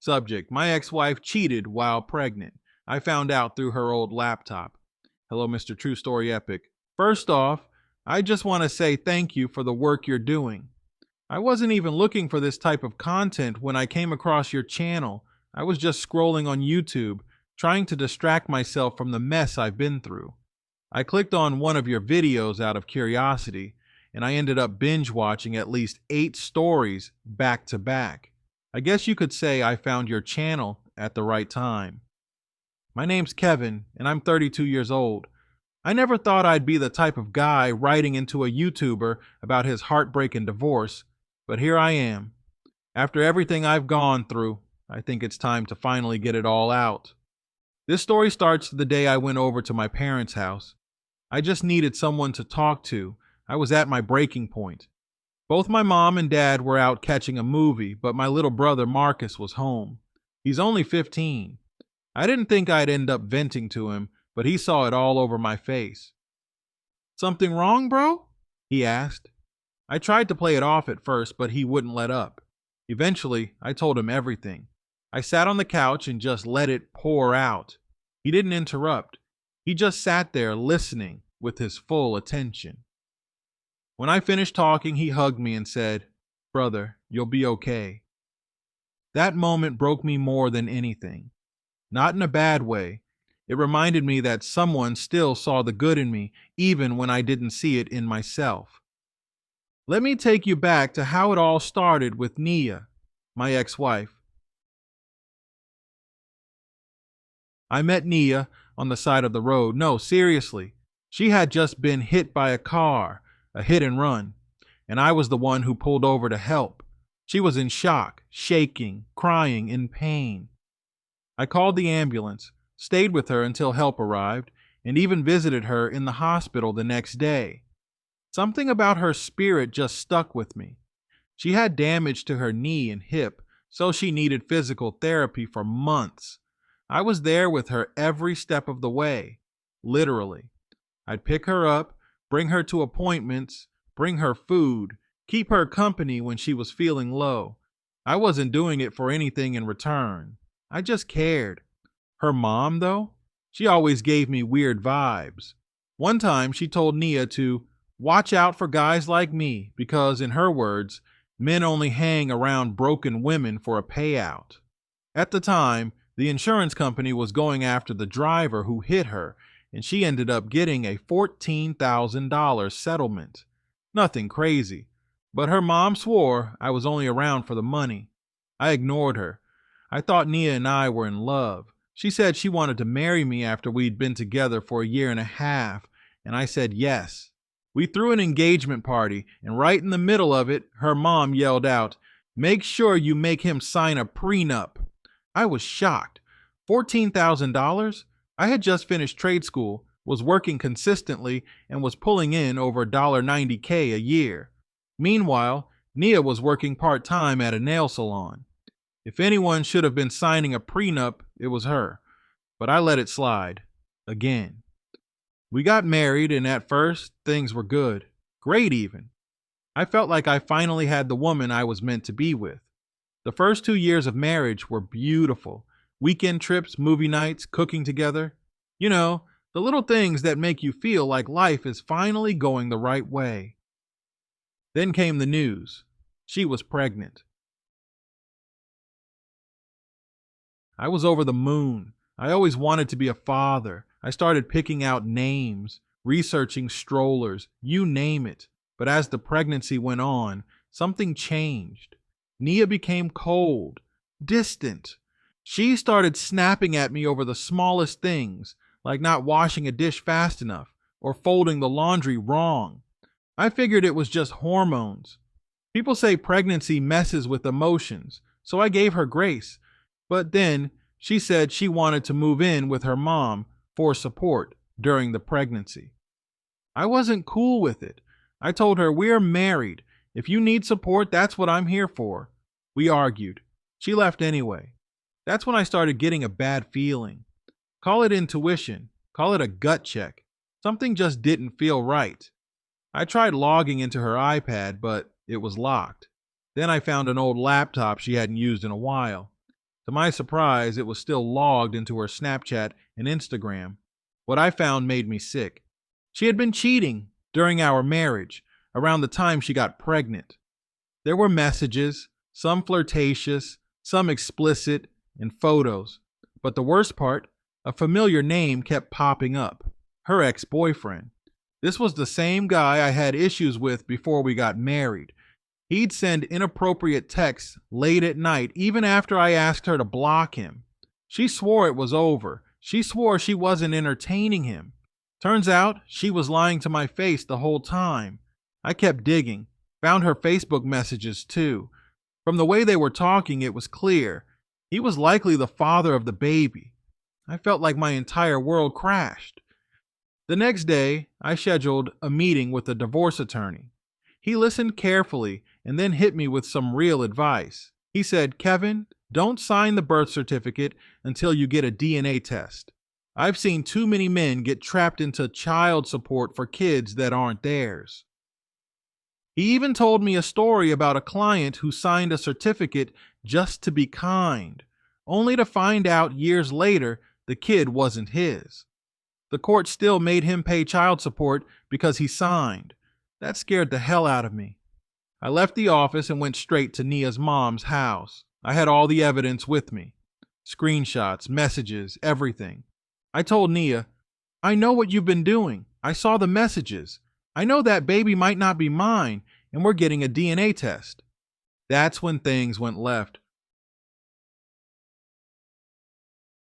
Subject: my ex-wife cheated while pregnant. I found out through her old laptop. Hello, Mr. True Story Epic. First off, I just want to say thank you for the work you're doing. I wasn't even looking for this type of content when I came across your channel. I was just scrolling on YouTube, trying to distract myself from the mess I've been through. I clicked on one of your videos out of curiosity, and I ended up binge watching at least 8 stories back to back. I guess you could say I found your channel at the right time. My name's Kevin, and I'm 32 years old. I never thought I'd be the type of guy writing into a YouTuber about his heartbreaking divorce, but here I am. After everything I've gone through, I think it's time to finally get it all out. This story starts the day I went over to my parents' house. I just needed someone to talk to. I was at my breaking point. Both my mom and dad were out catching a movie, but my little brother Marcus was home. He's only 15. I didn't think I'd end up venting to him, but he saw it all over my face. "Something wrong, bro?" he asked. I tried to play it off at first, but he wouldn't let up. Eventually, I told him everything. I sat on the couch and just let it pour out. He didn't interrupt. He just sat there listening with his full attention. When I finished talking, he hugged me and said, "Brother, you'll be okay." That moment broke me more than anything. Not in a bad way. It reminded me that someone still saw the good in me, even when I didn't see it in myself. Let me take you back to how it all started with Nia, my ex-wife. I met Nia on the side of the road. No, seriously. She had just been hit by a car, a hit and run, and I was the one who pulled over to help. She was in shock, shaking, crying, in pain. I called the ambulance, stayed with her until help arrived, and even visited her in the hospital the next day. Something about her spirit just stuck with me. She had damage to her knee and hip, so she needed physical therapy for months. I was there with her every step of the way, literally. I'd pick her up, bring her to appointments, bring her food, keep her company when she was feeling low. I wasn't doing it for anything in return. I just cared. Her mom, though, she always gave me weird vibes. One time she told Nia to watch out for guys like me because, in her words, men only hang around broken women for a payout. At the time, the insurance company was going after the driver who hit her, and she ended up getting a $14,000 settlement. Nothing crazy, but her mom swore I was only around for the money. I ignored her. I thought Nia and I were in love. She said she wanted to marry me after we'd been together for a year and a half, and I said yes. We threw an engagement party, and right in the middle of it, her mom yelled out, "Make sure you make him sign a prenup." I was shocked. $14,000? I had just finished trade school, was working consistently, and was pulling in over $1.90K a year. Meanwhile, Nia was working part-time at a nail salon. If anyone should have been signing a prenup, it was her. But I let it slide. Again. We got married, and at first, things were good. Great, even. I felt like I finally had the woman I was meant to be with. The first 2 years of marriage were beautiful. Weekend trips, movie nights, cooking together. You know, the little things that make you feel like life is finally going the right way. Then came the news. She was pregnant. I was over the moon. I always wanted to be a father. I started picking out names, researching strollers, you name it. But as the pregnancy went on, something changed. Nia became cold, distant. She started snapping at me over the smallest things, like not washing a dish fast enough or folding the laundry wrong. I figured it was just hormones. People say pregnancy messes with emotions, so I gave her grace. But then she said she wanted to move in with her mom for support during the pregnancy. I wasn't cool with it. I told her, "We're married. If you need support, that's what I'm here for." We argued. She left anyway. That's when I started getting a bad feeling. Call it intuition. Call it a gut check. Something just didn't feel right. I tried logging into her iPad, but it was locked. Then I found an old laptop she hadn't used in a while. To my surprise, it was still logged into her Snapchat and Instagram. What I found made me sick. She had been cheating during our marriage, around the time she got pregnant. There were messages, some flirtatious, some explicit, and photos. But the worst part, a familiar name kept popping up. Her ex-boyfriend. This was the same guy I had issues with before we got married. He'd send inappropriate texts late at night, even after I asked her to block him. She swore it was over. She swore she wasn't entertaining him. Turns out she was lying to my face the whole time. I kept digging, found her Facebook messages too. From the way they were talking, it was clear. He was likely the father of the baby. I felt like my entire world crashed. The next day, I scheduled a meeting with a divorce attorney. He listened carefully and then hit me with some real advice. He said, "Kevin, don't sign the birth certificate until you get a DNA test. I've seen too many men get trapped into child support for kids that aren't theirs." He even told me a story about a client who signed a certificate just to be kind, only to find out years later the kid wasn't his. The court still made him pay child support because he signed. That scared the hell out of me. I left the office and went straight to Nia's mom's house. I had all the evidence with me. Screenshots, messages, everything. I told Nia, "I know what you've been doing. I saw the messages. I know that baby might not be mine, and we're getting a DNA test." That's when things went left.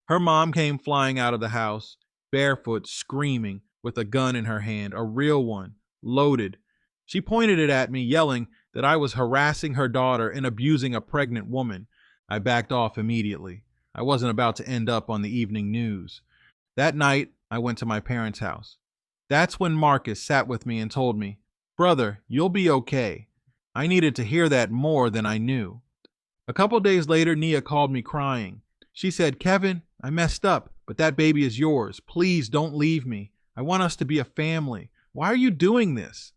Her mom came flying out of the house, barefoot, screaming, with a gun in her hand, a real one, loaded. She pointed it at me, yelling that I was harassing her daughter and abusing a pregnant woman. I backed off immediately. I wasn't about to end up on the evening news. That night, I went to my parents' house. That's when Marcus sat with me and told me, "Brother, you'll be okay." I needed to hear that more than I knew. A couple days later, Nia called me crying. She said, "Kevin, I messed up, but that baby is yours. Please don't leave me. I want us to be a family. Why are you doing this?"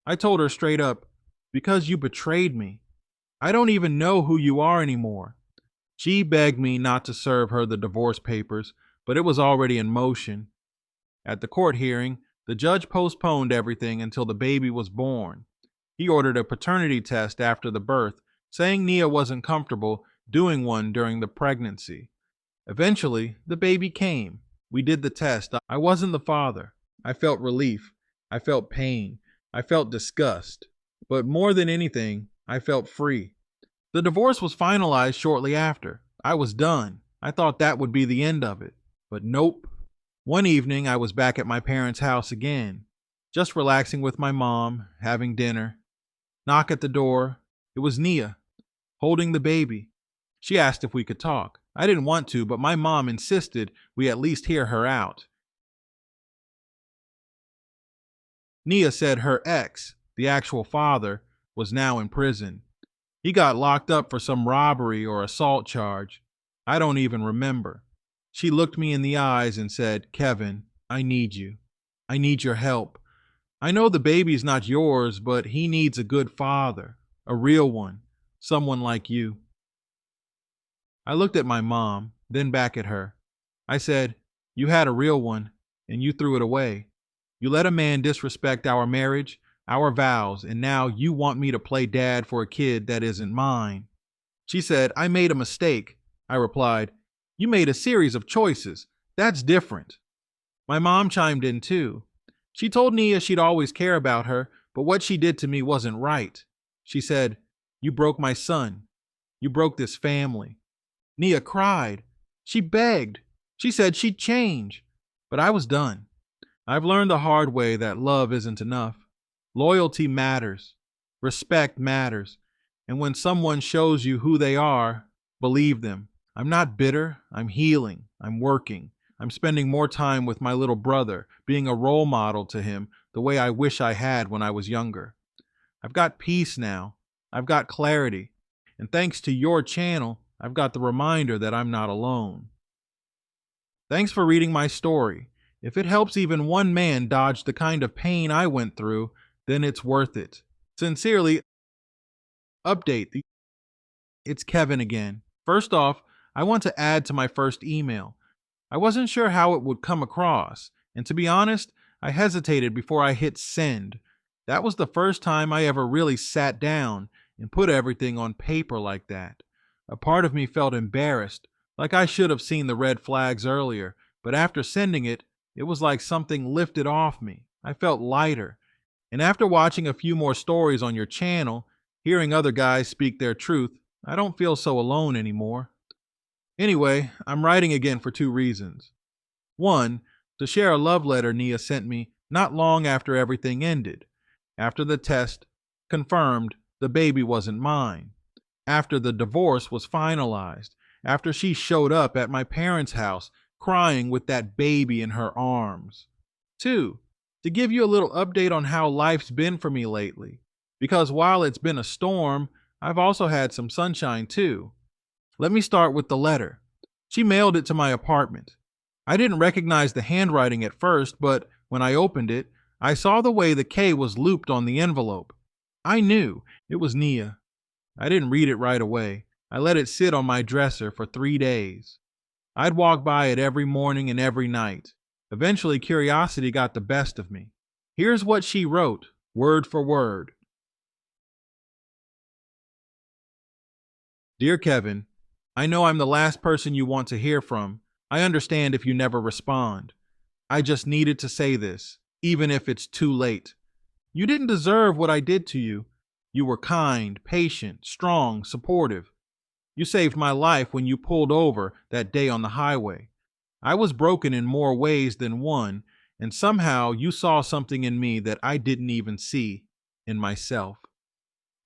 I told her straight up, "Because you betrayed me. I don't even know who you are anymore." She begged me not to serve her the divorce papers, but it was already in motion. At the court hearing, the judge postponed everything until the baby was born. He ordered a paternity test after the birth, saying Nia wasn't comfortable doing one during the pregnancy. Eventually, the baby came. We did the test. I wasn't the father. I felt relief. I felt pain. I felt disgust. But more than anything, I felt free. The divorce was finalized shortly after. I was done. I thought that would be the end of it. But nope. One evening, I was back at my parents' house again, just relaxing with my mom, having dinner. Knock at the door. It was Nia, holding the baby. She asked if we could talk. I didn't want to, but my mom insisted we at least hear her out. Nia said her ex, the actual father, was now in prison. He got locked up for some robbery or assault charge. I don't even remember. She looked me in the eyes and said, "Kevin, I need you. I need your help. I know the baby's not yours, but he needs a good father, a real one, someone like you." I looked at my mom, then back at her. I said, "You had a real one, and you threw it away. You let a man disrespect our marriage, our vows, and now you want me to play dad for a kid that isn't mine." She said, "I made a mistake." I replied, "You made a series of choices. That's different." My mom chimed in too. She told Nia she'd always care about her, but what she did to me wasn't right. She said, "You broke my son. You broke this family." Nia cried. She begged. She said she'd change. But I was done. I've learned the hard way that love isn't enough. Loyalty matters. Respect matters. And when someone shows you who they are, believe them. I'm not bitter. I'm healing. I'm working. I'm spending more time with my little brother, being a role model to him the way I wish I had when I was younger. I've got peace now. I've got clarity. And thanks to your channel, I've got the reminder that I'm not alone. Thanks for reading my story. If it helps even one man dodge the kind of pain I went through, then it's worth it. Sincerely, update. It's Kevin again. First off, I want to add to my first email. I wasn't sure how it would come across, and to be honest, I hesitated before I hit send. That was the first time I ever really sat down and put everything on paper like that. A part of me felt embarrassed, like I should have seen the red flags earlier, but after sending it, it was like something lifted off me. I felt lighter. And after watching a few more stories on your channel, hearing other guys speak their truth, I don't feel so alone anymore. Anyway, I'm writing again for two reasons. One, to share a love letter Nia sent me not long after everything ended. After the test confirmed the baby wasn't mine. After the divorce was finalized. After she showed up at my parents' house crying with that baby in her arms. Two, to give you a little update on how life's been for me lately. Because while it's been a storm, I've also had some sunshine too. Let me start with the letter. She mailed it to my apartment. I didn't recognize the handwriting at first, but when I opened it, I saw the way the K was looped on the envelope. I knew it was Nia. I didn't read it right away. I let it sit on my dresser for 3 days. I'd walk by it every morning and every night. Eventually, curiosity got the best of me. Here's what she wrote, word for word. Dear Kevin, I know I'm the last person you want to hear from. I understand if you never respond. I just needed to say this, even if it's too late. You didn't deserve what I did to you. You were kind, patient, strong, supportive. You saved my life when you pulled over that day on the highway. I was broken in more ways than one, and somehow you saw something in me that I didn't even see in myself.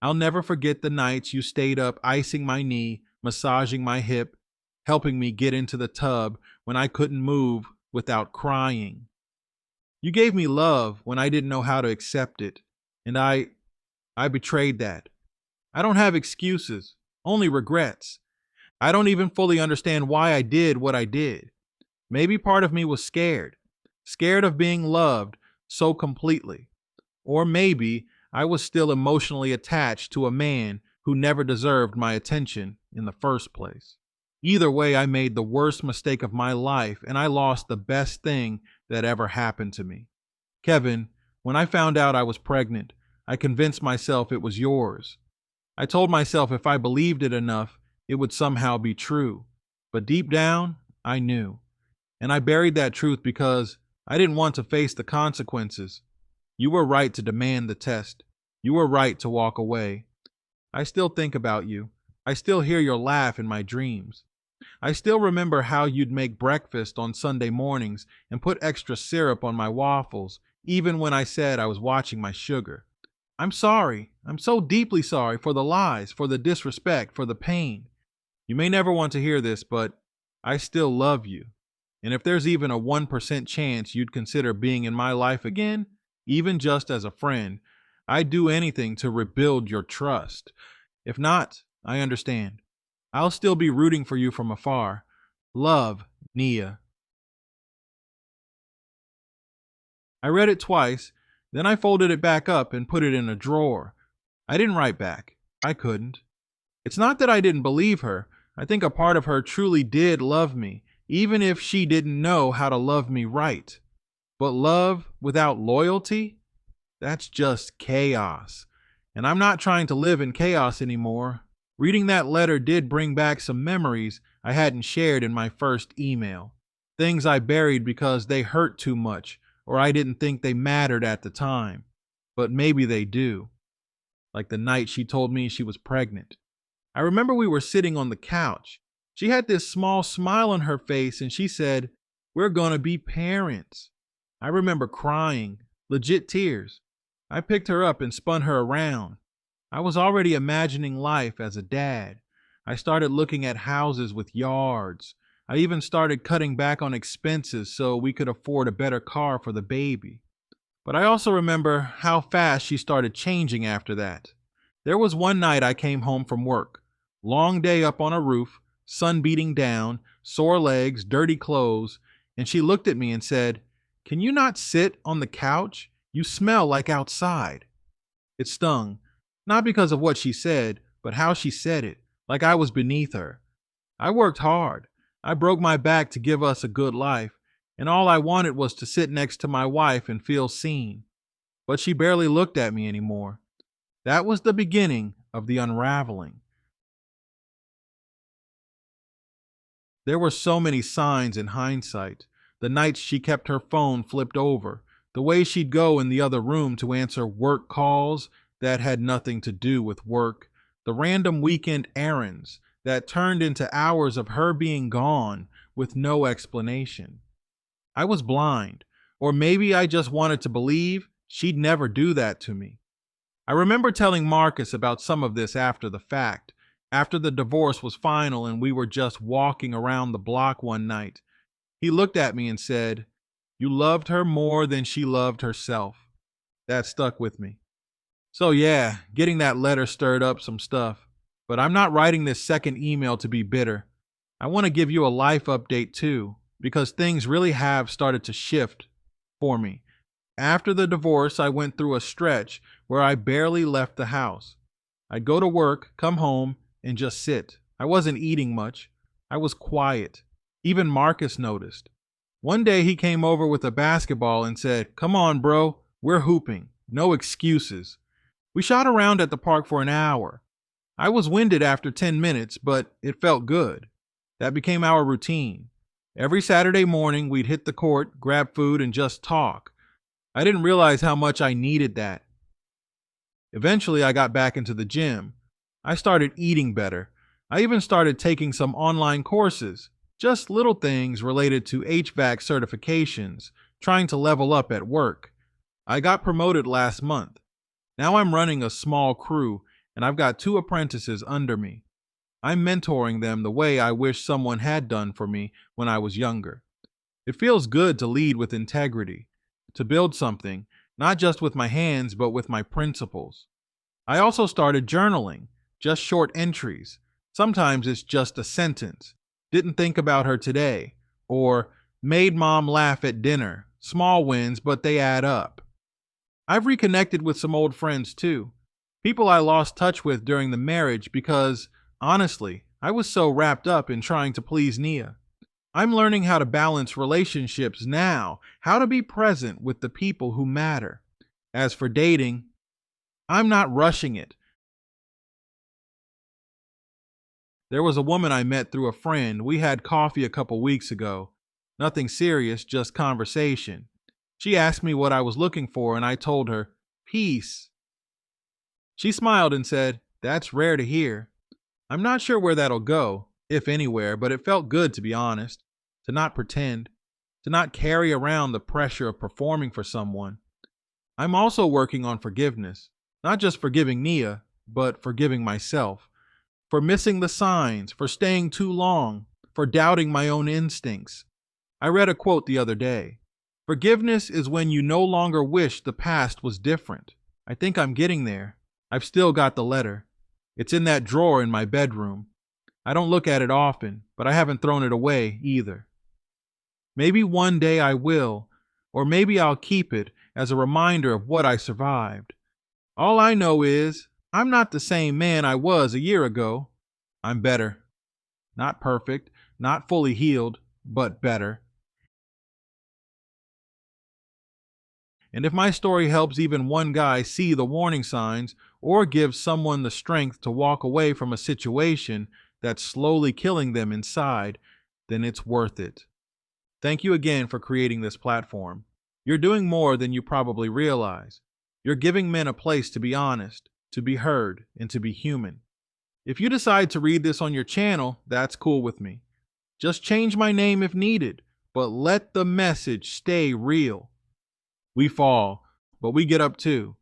I'll never forget the nights you stayed up icing my knee, massaging my hip, helping me get into the tub when I couldn't move without crying. You gave me love when I didn't know how to accept it, and I betrayed that. I don't have excuses, only regrets. I don't even fully understand why I did what I did. Maybe part of me was scared of being loved so completely. Or maybe I was still emotionally attached to a man who never deserved my attention in the first place. Either way, I made the worst mistake of my life, and I lost the best thing that ever happened to me. Kevin, when I found out I was pregnant, I convinced myself it was yours. I told myself if I believed it enough, it would somehow be true. But deep down, I knew. And I buried that truth because I didn't want to face the consequences. You were right to demand the test. You were right to walk away. I still think about you. I still hear your laugh in my dreams. I still remember how you'd make breakfast on Sunday mornings and put extra syrup on my waffles, even when I said I was watching my sugar. I'm sorry. I'm so deeply sorry for the lies, for the disrespect, for the pain. You may never want to hear this, but I still love you. And if there's even a 1% chance you'd consider being in my life again, even just as a friend, I'd do anything to rebuild your trust. If not, I understand. I'll still be rooting for you from afar. Love, Nia. I read it twice, then I folded it back up and put it in a drawer. I didn't write back. I couldn't. It's not that I didn't believe her. I think a part of her truly did love me, even if she didn't know how to love me right. But love without loyalty? That's just chaos. And I'm not trying to live in chaos anymore. Reading that letter did bring back some memories I hadn't shared in my first email. Things I buried because they hurt too much, or I didn't think they mattered at the time. But maybe they do. Like the night she told me she was pregnant. I remember we were sitting on the couch. She had this small smile on her face and she said, "We're gonna be parents." I remember crying, legit tears. I picked her up and spun her around. I was already imagining life as a dad. I started looking at houses with yards. I even started cutting back on expenses so we could afford a better car for the baby. But I also remember how fast she started changing after that. There was one night I came home from work. Long day up on a roof, sun beating down, sore legs, dirty clothes, and she looked at me and said, "Can you not sit on the couch? You smell like outside." It stung, not because of what she said, but how she said it, like I was beneath her. I worked hard. I broke my back to give us a good life, and all I wanted was to sit next to my wife and feel seen. But she barely looked at me anymore. That was the beginning of the unraveling. There were so many signs in hindsight. The nights she kept her phone flipped over, the way she'd go in the other room to answer work calls that had nothing to do with work, the random weekend errands that turned into hours of her being gone with no explanation. I was blind, or maybe I just wanted to believe she'd never do that to me. I remember telling Marcus about some of this after the fact, after the divorce was final and we were just walking around the block one night. He looked at me and said, "You loved her more than she loved herself." That stuck with me. So yeah, getting that letter stirred up some stuff. But I'm not writing this second email to be bitter. I want to give you a life update too, because things really have started to shift for me. After the divorce, I went through a stretch where I barely left the house. I'd go to work, come home, and just sit. I wasn't eating much. I was quiet. Even Marcus noticed. One day he came over with a basketball and said, "Come on, bro, we're hooping. No excuses." We shot around at the park for an hour. I was winded after 10 minutes, but it felt good. That became our routine. Every Saturday morning, we'd hit the court, grab food, and just talk. I didn't realize how much I needed that. Eventually, I got back into the gym. I started eating better. I even started taking some online courses, just little things related to HVAC certifications, trying to level up at work. I got promoted last month. Now I'm running a small crew, and I've got 2 apprentices under me. I'm mentoring them the way I wish someone had done for me when I was younger. It feels good to lead with integrity, to build something, not just with my hands, but with my principles. I also started journaling, just short entries. Sometimes it's just a sentence. "Didn't think about her today," or "made mom laugh at dinner." Small wins, but they add up. I've reconnected with some old friends too. People I lost touch with during the marriage because, honestly, I was so wrapped up in trying to please Nia. I'm learning how to balance relationships now, how to be present with the people who matter. As for dating, I'm not rushing it. There was a woman I met through a friend. We had coffee a couple weeks ago. Nothing serious, just conversation. She asked me what I was looking for, and I told her, "Peace." She smiled and said, "That's rare to hear." I'm not sure where that'll go, if anywhere, but it felt good to be honest, to not pretend, to not carry around the pressure of performing for someone. I'm also working on forgiveness, not just forgiving Nia, but forgiving myself, for missing the signs, for staying too long, for doubting my own instincts. I read a quote the other day. Forgiveness is when you no longer wish the past was different. I think I'm getting there. I've still got the letter. It's in that drawer in my bedroom. I don't look at it often, but I haven't thrown it away either. Maybe one day I will, or maybe I'll keep it as a reminder of what I survived. All I know is I'm not the same man I was a year ago. I'm better. Not perfect, not fully healed, but better. And if my story helps even one guy see the warning signs or gives someone the strength to walk away from a situation that's slowly killing them inside, then it's worth it. Thank you again for creating this platform. You're doing more than you probably realize. You're giving men a place to be honest, to be heard, and to be human. If you decide to read this on your channel, that's cool with me. Just change my name if needed, but let the message stay real. We fall, but we get up too.